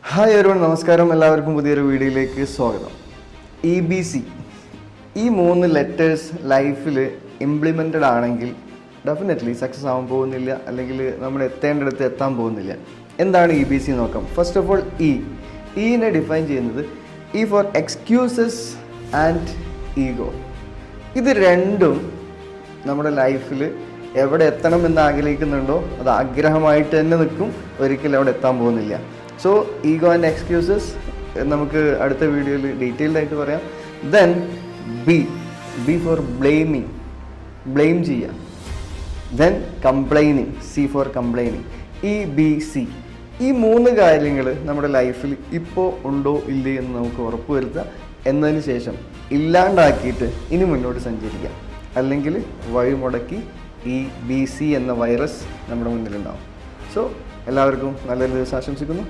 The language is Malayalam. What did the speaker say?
ഹായ് എവരിവൺ, നമസ്കാരം. എല്ലാവർക്കും പുതിയൊരു വീഡിയോയിലേക്ക് സ്വാഗതം. EBC ഈ 3 ലെറ്റേഴ്സ് ലൈഫിൽ ഇംപ്ലിമെൻറ്റഡ് ആണെങ്കിൽ ഡെഫിനറ്റ്ലി സക്സസ് ആവാൻ പോകുന്നില്ല, അല്ലെങ്കിൽ നമ്മൾ എത്തേണ്ടടുത്ത് എത്താൻ പോകുന്നില്ല. എന്താണ് EBC നോക്കാം. ഫസ്റ്റ് ഓഫ് ഓൾ ഇനെ ഡിഫൈൻ ചെയ്യുന്നത് E for excuses and ego. ഇത് രണ്ടും നമ്മുടെ ലൈഫിൽ എവിടെ എത്തണം എന്ന് ആഗ്രഹിക്കുന്നുണ്ടോ അത് ആഗ്രഹമായിട്ട് തന്നെ നിൽക്കും, ഒരിക്കലും അവിടെ എത്താൻ പോകുന്നില്ല. സോ ഈഗോ ആൻഡ് എക്സ്ക്യൂസസ് നമുക്ക് അടുത്ത വീഡിയോയിൽ ഡീറ്റെയിൽഡ് ആയിട്ട് പറയാം. Then B for blaming, blame ചെയ്യുക. Then complaining, C for complaining. EBC ഈ 3 കാര്യങ്ങൾ നമ്മുടെ ലൈഫിൽ ഇപ്പോൾ ഉണ്ടോ ഇല്ലേ എന്ന് നമുക്ക് ഉറപ്പുവരുത്തുക. എന്നതിന് ശേഷം ഇല്ലാണ്ടാക്കിയിട്ട് ഇനി മുന്നോട്ട് സഞ്ചരിക്കാം. അല്ലെങ്കിൽ വഴിമുടക്കി EBC എന്ന വൈറസ് നമ്മുടെ മുന്നിലുണ്ടാവും. സോ എല്ലാവർക്കും നല്ലൊരു ദിവസം ആശംസിക്കുന്നു.